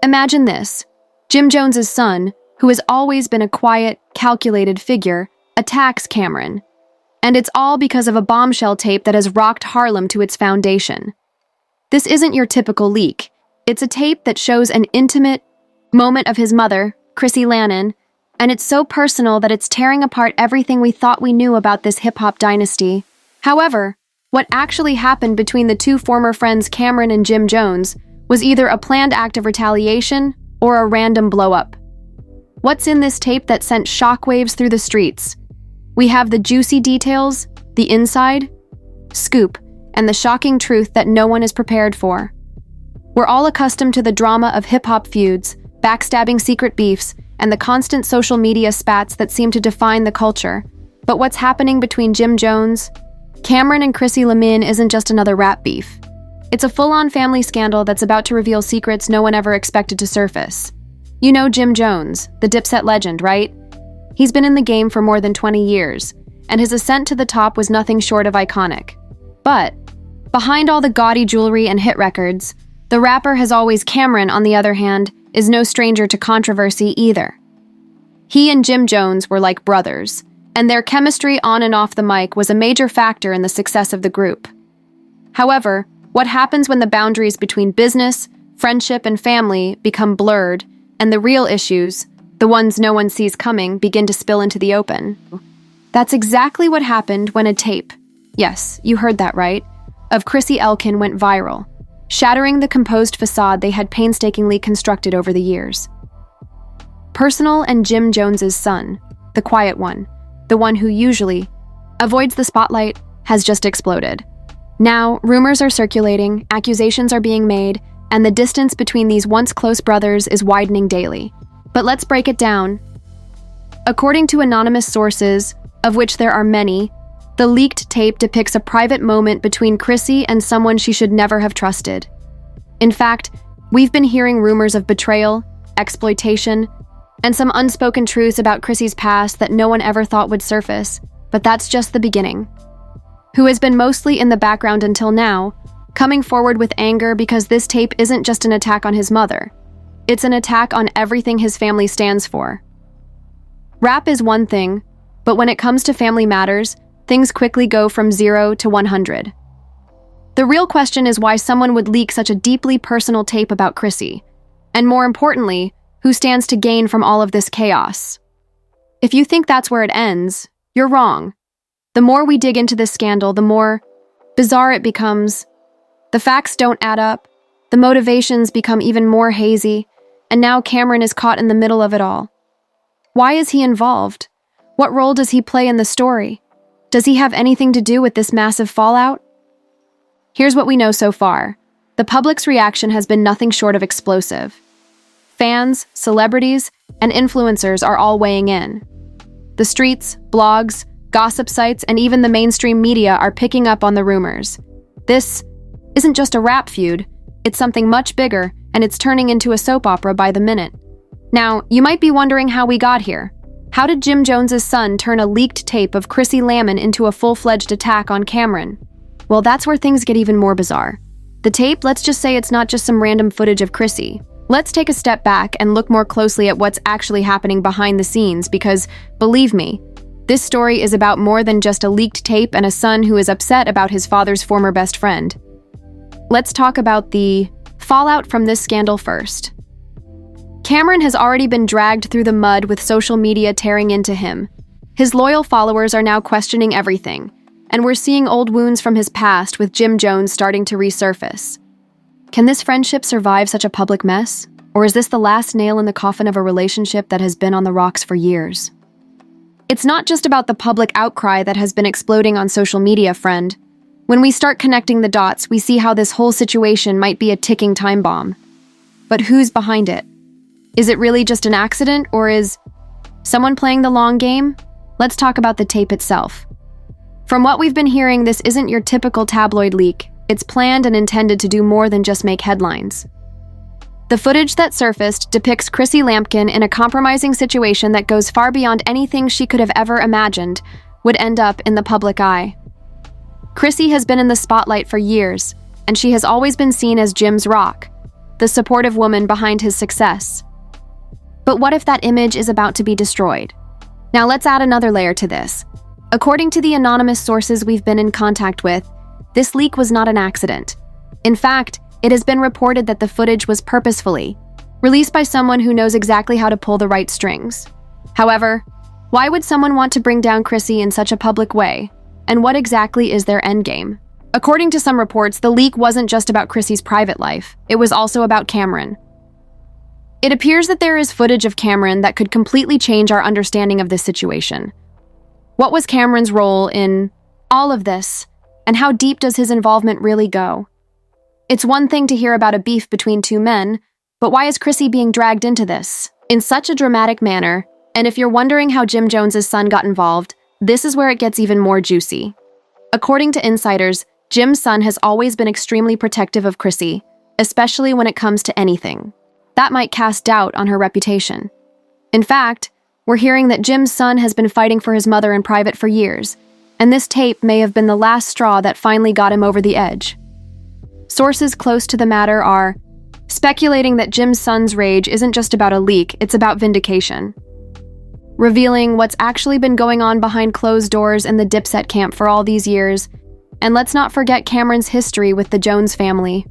Imagine this. Jim Jones's son, who has always been a quiet, calculated figure, attacks Camron. And it's all because of a bombshell tape that has rocked Harlem to its foundation. This isn't your typical leak. It's a tape that shows an intimate moment of his mother, Chrissy Lannon, and it's so personal that it's tearing apart everything we thought we knew about this hip-hop dynasty. However, what actually happened between the two former friends Camron and Jim Jones was either a planned act of retaliation or a random blow-up. What's in this tape that sent shockwaves through the streets? We have the juicy details, the inside, scoop, and the shocking truth that no one is prepared for. We're all accustomed to the drama of hip-hop feuds, backstabbing secret beefs, and the constant social media spats that seem to define the culture. But what's happening between Jim Jones, Camron, and Chrissy Lamine isn't just another rap beef. It's a full-on family scandal that's about to reveal secrets no one ever expected to surface. You know Jim Jones, the Dipset legend, right? He's been in the game for more than 20 years, and his ascent to the top was nothing short of iconic. But behind all the gaudy jewelry and hit records, the rapper has always Camron, on the other hand, is no stranger to controversy either. He and Jim Jones were like brothers, and their chemistry on and off the mic was a major factor in the success of the group. However, what happens when the boundaries between business, friendship, and family become blurred, and the real issues, the ones no one sees coming, begin to spill into the open? That's exactly what happened when a tape, yes, you heard that right, of Chrissy Elkin went viral, shattering the composed facade they had painstakingly constructed over the years. Personal and Jim Jones's son, the quiet one, the one who usually avoids the spotlight, has just exploded. Now, rumors are circulating, accusations are being made, and the distance between these once close brothers is widening daily. But let's break it down. According to anonymous sources, of which there are many, the leaked tape depicts a private moment between Chrissy and someone she should never have trusted. In fact, we've been hearing rumors of betrayal, exploitation, and some unspoken truths about Chrissy's past that no one ever thought would surface, but that's just the beginning. Who has been mostly in the background until now, coming forward with anger because this tape isn't just an attack on his mother. It's an attack on everything his family stands for. Rap is one thing, but when it comes to family matters, things quickly go from 0 to 100. The real question is why someone would leak such a deeply personal tape about Chrissy, and more importantly, who stands to gain from all of this chaos. If you think that's where it ends, you're wrong. The more we dig into this scandal, the more bizarre it becomes. The facts don't add up, the motivations become even more hazy, and now Camron is caught in the middle of it all. Why is he involved? What role does he play in the story? Does he have anything to do with this massive fallout? Here's what we know so far. The public's reaction has been nothing short of explosive. Fans, celebrities, and influencers are all weighing in. The streets, blogs, gossip sites, and even the mainstream media are picking up on the rumors. This isn't just a rap feud, it's something much bigger, and it's turning into a soap opera by the minute. Now, you might be wondering how we got here. How did Jim Jones's son turn a leaked tape of Chrissy Lamine into a full-fledged attack on Camron? Well, that's where things get even more bizarre. The tape, let's just say it's not just some random footage of Chrissy. Let's take a step back and look more closely at what's actually happening behind the scenes because, believe me, this story is about more than just a leaked tape and a son who is upset about his father's former best friend. Let's talk about the fallout from this scandal first. Camron has already been dragged through the mud with social media tearing into him. His loyal followers are now questioning everything, and we're seeing old wounds from his past with Jim Jones starting to resurface. Can this friendship survive such a public mess? Or is this the last nail in the coffin of a relationship that has been on the rocks for years? It's not just about the public outcry that has been exploding on social media, friend. When we start connecting the dots, we see how this whole situation might be a ticking time bomb. But who's behind it? Is it really just an accident, or is someone playing the long game? Let's talk about the tape itself. From what we've been hearing, this isn't your typical tabloid leak. It's planned and intended to do more than just make headlines. The footage that surfaced depicts Chrissy Lampkin in a compromising situation that goes far beyond anything she could have ever imagined would end up in the public eye. Chrissy has been in the spotlight for years, and she has always been seen as Jim's rock. the supportive woman behind his success. But what if that image is about to be destroyed? Now let's add another layer to this. According to the anonymous sources we've been in contact with, this leak was not an accident. In fact, it has been reported that the footage was purposefully released by someone who knows exactly how to pull the right strings. However, why would someone want to bring down Chrissy in such a public way? And what exactly is their endgame? According to some reports, the leak wasn't just about Chrissy's private life, it was also about Camron. It appears that there is footage of Camron that could completely change our understanding of this situation. What was Camron's role in all of this, and how deep does his involvement really go? It's one thing to hear about a beef between two men, but why is Chrissy being dragged into this in such a dramatic manner? And if you're wondering how Jim Jones's son got involved, this is where it gets even more juicy. According to insiders, Jim's son has always been extremely protective of Chrissy, especially when it comes to anything that might cast doubt on her reputation. In fact, we're hearing that Jim's son has been fighting for his mother in private for years, and this tape may have been the last straw that finally got him over the edge. Sources close to the matter are speculating that Jim's son's rage isn't just about a leak, it's about vindication, revealing what's actually been going on behind closed doors in the Dipset camp for all these years. And let's not forget Camron's history with the Jones family.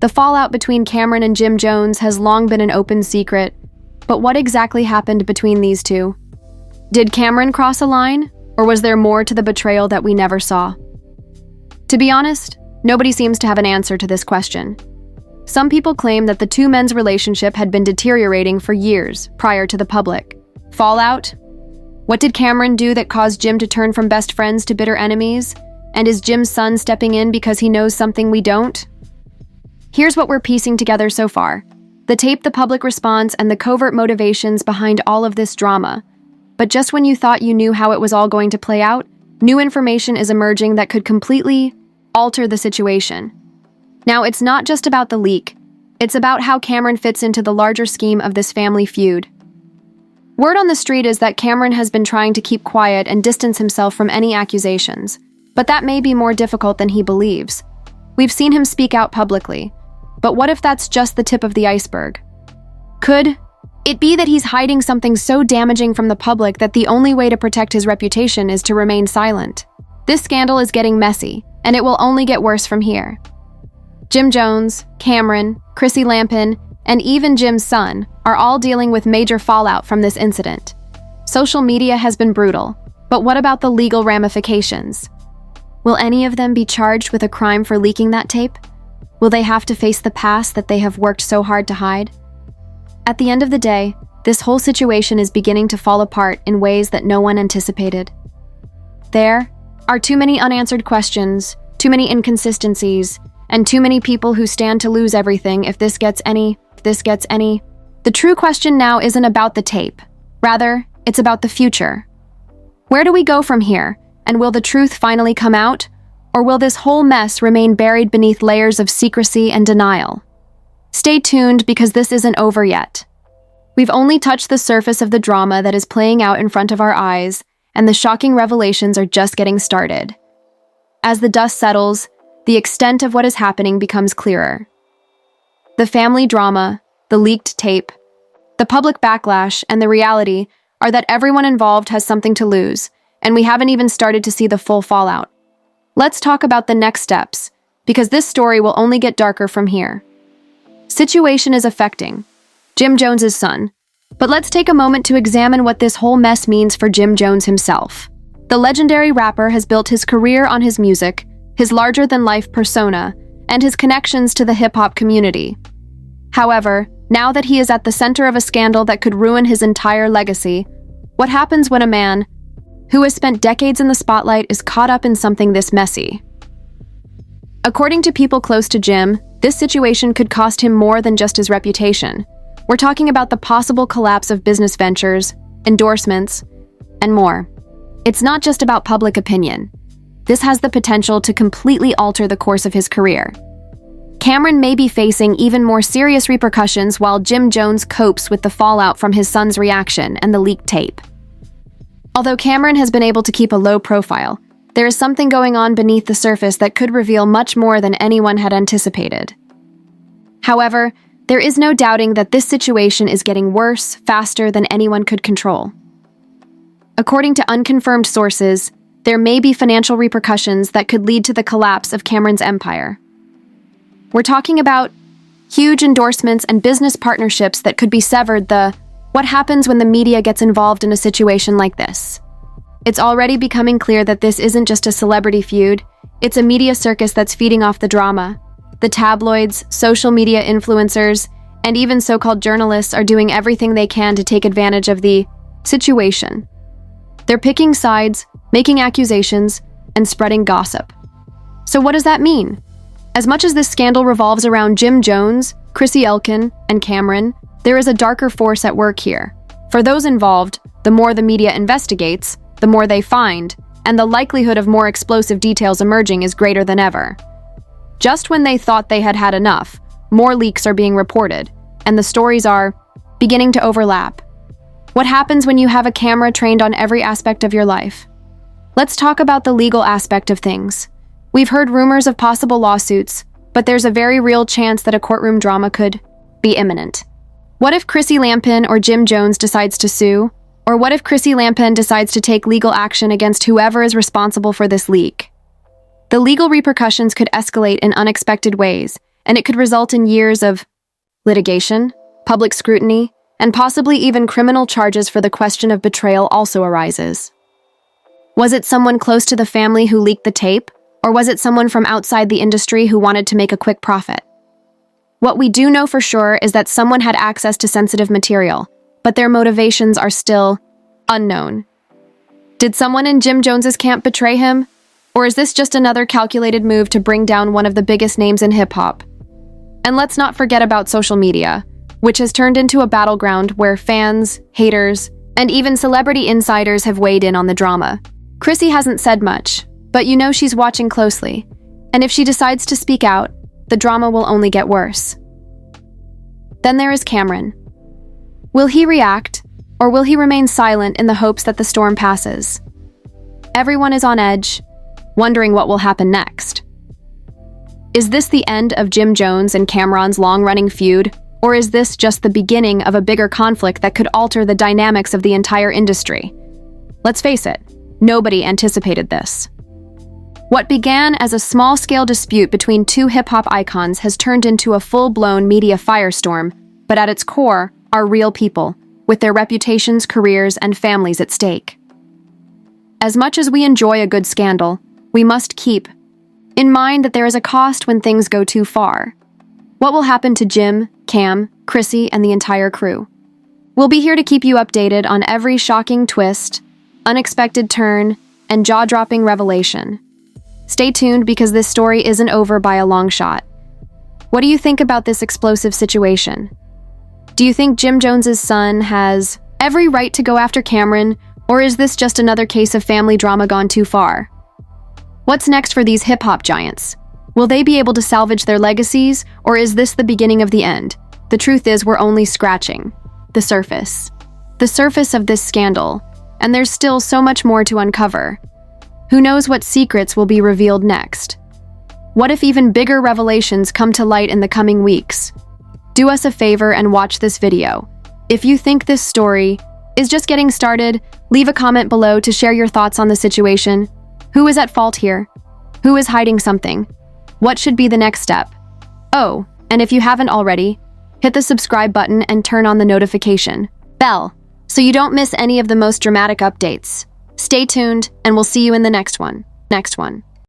The fallout between Camron and Jim Jones has long been an open secret, but what exactly happened between these two? Did Camron cross a line, or was there more to the betrayal that we never saw? To be honest, nobody seems to have an answer to this question. Some people claim that the two men's relationship had been deteriorating for years prior to the public. Fallout? What did Camron do that caused Jim to turn from best friends to bitter enemies? And is Jim's son stepping in because he knows something we don't? Here's what we're piecing together so far: the tape, the public response, and the covert motivations behind all of this drama. But just when you thought you knew how it was all going to play out, new information is emerging that could completely alter the situation. Now, it's not just about the leak. It's about how Camron fits into the larger scheme of this family feud. Word on the street is that Camron has been trying to keep quiet and distance himself from any accusations. But that may be more difficult than he believes. We've seen him speak out publicly. But what if that's just the tip of the iceberg? Could it be that he's hiding something so damaging from the public that the only way to protect his reputation is to remain silent? This scandal is getting messy, and it will only get worse from here. Jim Jones, Camron, Chrissy Lampin, and even Jim's son are all dealing with major fallout from this incident. Social media has been brutal, but what about the legal ramifications? Will any of them be charged with a crime for leaking that tape? Will they have to face the past that they have worked so hard to hide? At the end of the day, this whole situation is beginning to fall apart in ways that no one anticipated. There are too many unanswered questions, too many inconsistencies, and too many people who stand to lose everything if this gets any. The true question now isn't about the tape. Rather, it's about the future. Where do we go from here? And will the truth finally come out? Or will this whole mess remain buried beneath layers of secrecy and denial? Stay tuned, because this isn't over yet. We've only touched the surface of the drama that is playing out in front of our eyes, and the shocking revelations are just getting started. As the dust settles, the extent of what is happening becomes clearer. The family drama, the leaked tape, the public backlash, and the reality are that everyone involved has something to lose, and we haven't even started to see the full fallout. Let's talk about the next steps, because this story will only get darker from here. Situation is affecting Jim Jones's son, but let's take a moment to examine what this whole mess means for Jim Jones himself. The legendary rapper has built his career on his music, his larger-than-life persona, and his connections to the hip-hop community. However, now that he is at the center of a scandal that could ruin his entire legacy, what happens when a man who has spent decades in the spotlight is caught up in something this messy? According to people close to Jim, this situation could cost him more than just his reputation. We're talking about the possible collapse of business ventures, endorsements, and more. It's not just about public opinion. This has the potential to completely alter the course of his career. Camron may be facing even more serious repercussions while Jim Jones copes with the fallout from his son's reaction and the leaked tape. Although Camron has been able to keep a low profile, there is something going on beneath the surface that could reveal much more than anyone had anticipated. However, there is no doubting that this situation is getting worse faster than anyone could control. According to unconfirmed sources, there may be financial repercussions that could lead to the collapse of Camron's empire. We're talking about huge endorsements and business partnerships that could be severed. What happens when the media gets involved in a situation like this? It's already becoming clear that this isn't just a celebrity feud, it's a media circus that's feeding off the drama. The tabloids, social media influencers, and even so-called journalists are doing everything they can to take advantage of the situation. They're picking sides, making accusations, and spreading gossip. So what does that mean? As much as this scandal revolves around Jim Jones, Chrissy Elkin, and Camron, there is a darker force at work here. For those involved, the more the media investigates, the more they find, and the likelihood of more explosive details emerging is greater than ever. Just when they thought they had had enough, more leaks are being reported, and the stories are beginning to overlap. What happens when you have a camera trained on every aspect of your life? Let's talk about the legal aspect of things. We've heard rumors of possible lawsuits, but there's a very real chance that a courtroom drama could be imminent. What if Chrissy Lampin or Jim Jones decides to sue? Or what if Chrissy Lampin decides to take legal action against whoever is responsible for this leak? The legal repercussions could escalate in unexpected ways, and it could result in years of litigation, public scrutiny, and possibly even criminal charges. For the question of betrayal also arises. Was it someone close to the family who leaked the tape, or was it someone from outside the industry who wanted to make a quick profit? What we do know for sure is that someone had access to sensitive material, but their motivations are still unknown. Did someone in Jim Jones's camp betray him? Or is this just another calculated move to bring down one of the biggest names in hip-hop? And let's not forget about social media, which has turned into a battleground where fans, haters, and even celebrity insiders have weighed in on the drama. Chrissy hasn't said much, but you know she's watching closely, and if she decides to speak out, the drama will only get worse. Then there is Camron. Will he react, or will he remain silent in the hopes that the storm passes? Everyone is on edge, wondering what will happen next. Is this the end of Jim Jones and Camron's long-running feud, or is this just the beginning of a bigger conflict that could alter the dynamics of the entire industry? Let's face it, nobody anticipated this. What began as a small-scale dispute between two hip-hop icons has turned into a full-blown media firestorm, but at its core are real people, with their reputations, careers, and families at stake. As much as we enjoy a good scandal, we must keep in mind that there is a cost when things go too far. What will happen to Jim, Cam, Chrissy, and the entire crew? We'll be here to keep you updated on every shocking twist, unexpected turn, and jaw-dropping revelation. Stay tuned because this story isn't over by a long shot. What do you think about this explosive situation? Do you think Jim Jones's son has every right to go after Camron, or is this just another case of family drama gone too far? What's next for these hip-hop giants? Will they be able to salvage their legacies, or is this the beginning of the end? The truth is, we're only scratching the surface. The surface of this scandal, and there's still so much more to uncover. Who knows what secrets will be revealed next? What if even bigger revelations come to light in the coming weeks? Do us a favor and watch this video. If you think this story is just getting started, leave a comment below to share your thoughts on the situation. Who is at fault here? Who is hiding something? What should be the next step? Oh, and if you haven't already, hit the subscribe button and turn on the notification bell so you don't miss any of the most dramatic updates. Stay tuned, and we'll see you in the next one.